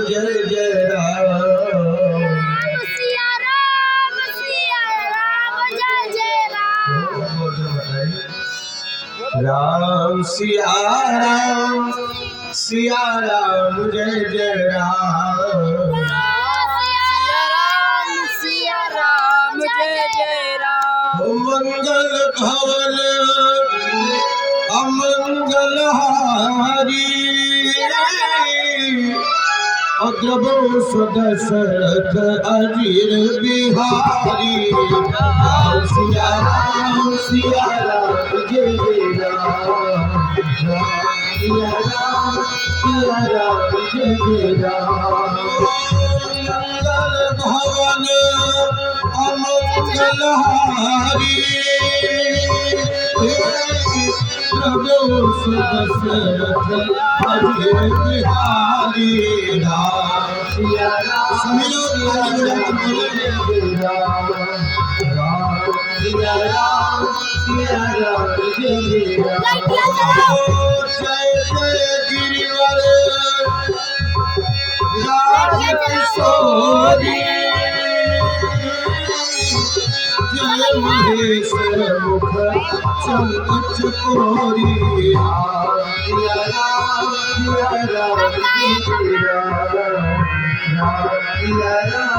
जय जय राम। सिया राम जय जय राम। राम सिया राम जय जय राम। सिया राम जय जय राम। मंगल भवन अमंगल हारी अद्रभो दशरथ अजीर बिहारी। राम सिया राम जय जय राम। सिया राम जय जय राम। मंगल भवन अमंगल हारी प्रभु दशरथ अजीर बिहारी। राम सिया राम सिया राम जय जय राम। जय जय गिरिवर राजेश्वरी जय महेश मुख चकोरी। सिया राम जय जय राम।